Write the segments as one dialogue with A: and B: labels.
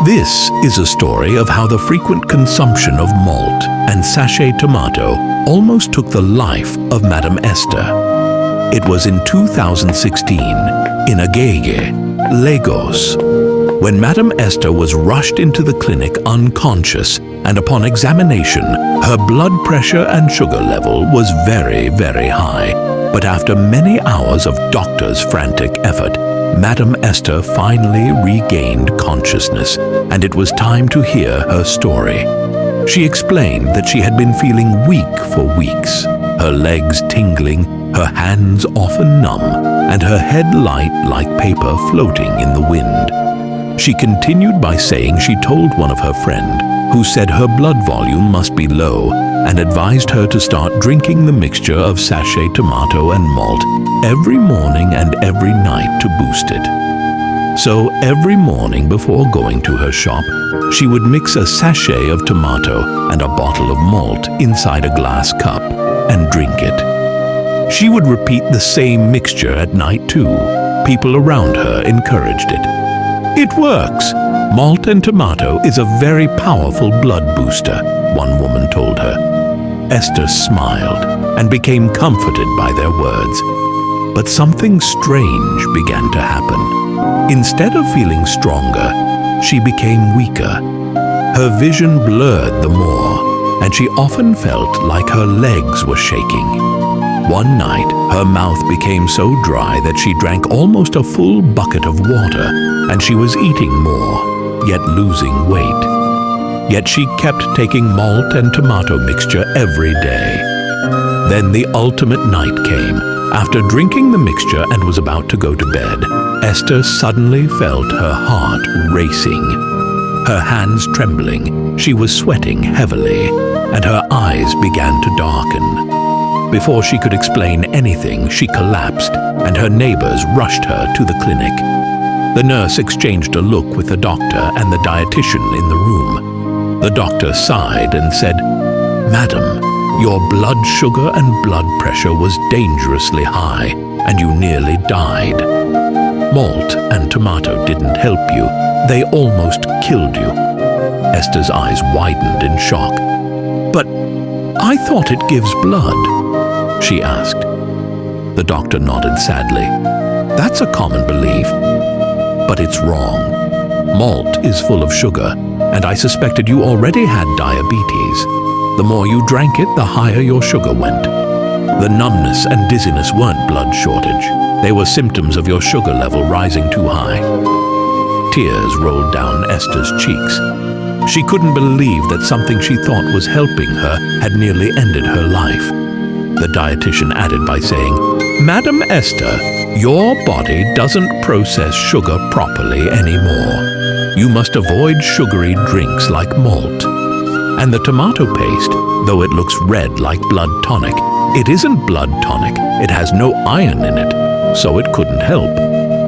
A: This is a story of how the frequent consumption of malt and sachet tomato almost took the life of Madame Esther. It was in 2016 in Agege, Lagos, when Madame Esther was rushed into the clinic unconscious, and upon examination, her blood pressure and sugar level was very, very high. But after many hours of doctors' frantic effort, Madame Esther finally regained consciousness, and it was time to hear her story. She explained that she had been feeling weak for weeks, her legs tingling, her hands often numb, and her head light like paper floating in the wind. She continued by saying she told one of her friends, who said her blood volume must be low, and advised her to start drinking the mixture of sachet tomato and malt every morning and every night to boost it. So every morning before going to her shop, she would mix a sachet of tomato and a bottle of malt inside a glass cup and drink it. She would repeat the same mixture at night too. People around her encouraged it. "It works. Malt and tomato is a very powerful blood booster," one woman told her. Esther smiled and became comforted by their words. But something strange began to happen. Instead of feeling stronger, she became weaker. Her vision blurred the more, and she often felt like her legs were shaking. One night, her mouth became so dry that she drank almost a full bucket of water, and she was eating more, yet losing weight. Yet she kept taking malt and tomato mixture every day. Then the ultimate night came. After drinking the mixture and was about to go to bed, Esther suddenly felt her heart racing, her hands trembling, she was sweating heavily, and her eyes began to darken. Before she could explain anything, she collapsed, and her neighbors rushed her to the clinic. The nurse exchanged a look with the doctor and the dietitian in the room. The doctor sighed and said, "Madam, your blood sugar and blood pressure was dangerously high, and you nearly died. Malt and tomato didn't help you. They almost killed you." Esther's eyes widened in shock. "But I thought it gives blood," she asked. The doctor nodded sadly. "That's a common belief, but it's wrong. Malt is full of sugar, and I suspected you already had diabetes. The more you drank it, the higher your sugar went. The numbness and dizziness weren't blood shortage. They were symptoms of your sugar level rising too high." Tears rolled down Esther's cheeks. She couldn't believe that something she thought was helping her had nearly ended her life. The dietitian added by saying, "Madam Esther, your body doesn't process sugar properly anymore. You must avoid sugary drinks like malt. And the tomato paste, though it looks red like blood tonic, it isn't blood tonic. It has no iron in it, so it couldn't help.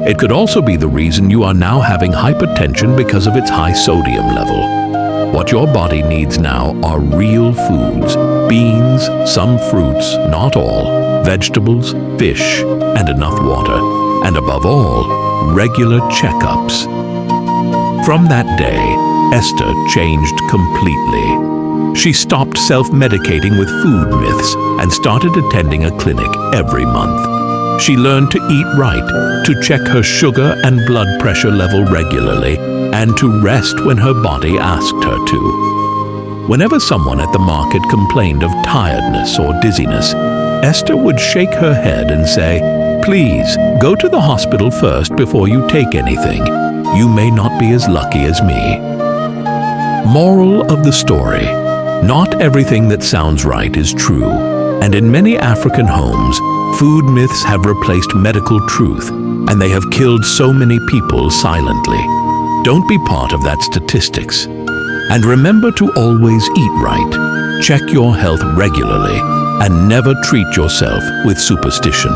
A: It could also be the reason you are now having hypertension because of its high sodium level. What your body needs now are real foods, beans, some fruits, not all, vegetables, fish, and enough water, and above all, regular checkups." From that day, Esther changed completely. She stopped self-medicating with food myths and started attending a clinic every month. She learned to eat right, to check her sugar and blood pressure level regularly, and to rest when her body asked her to. Whenever someone at the market complained of tiredness or dizziness, Esther would shake her head and say, "Please, go to the hospital first before you take anything. You may not be as lucky as me." Moral of the story: not everything that sounds right is true, and in many African homes, food myths have replaced medical truth, and they have killed so many people silently. Don't be part of that statistics. And remember to always eat right, check your health regularly, and never treat yourself with superstition.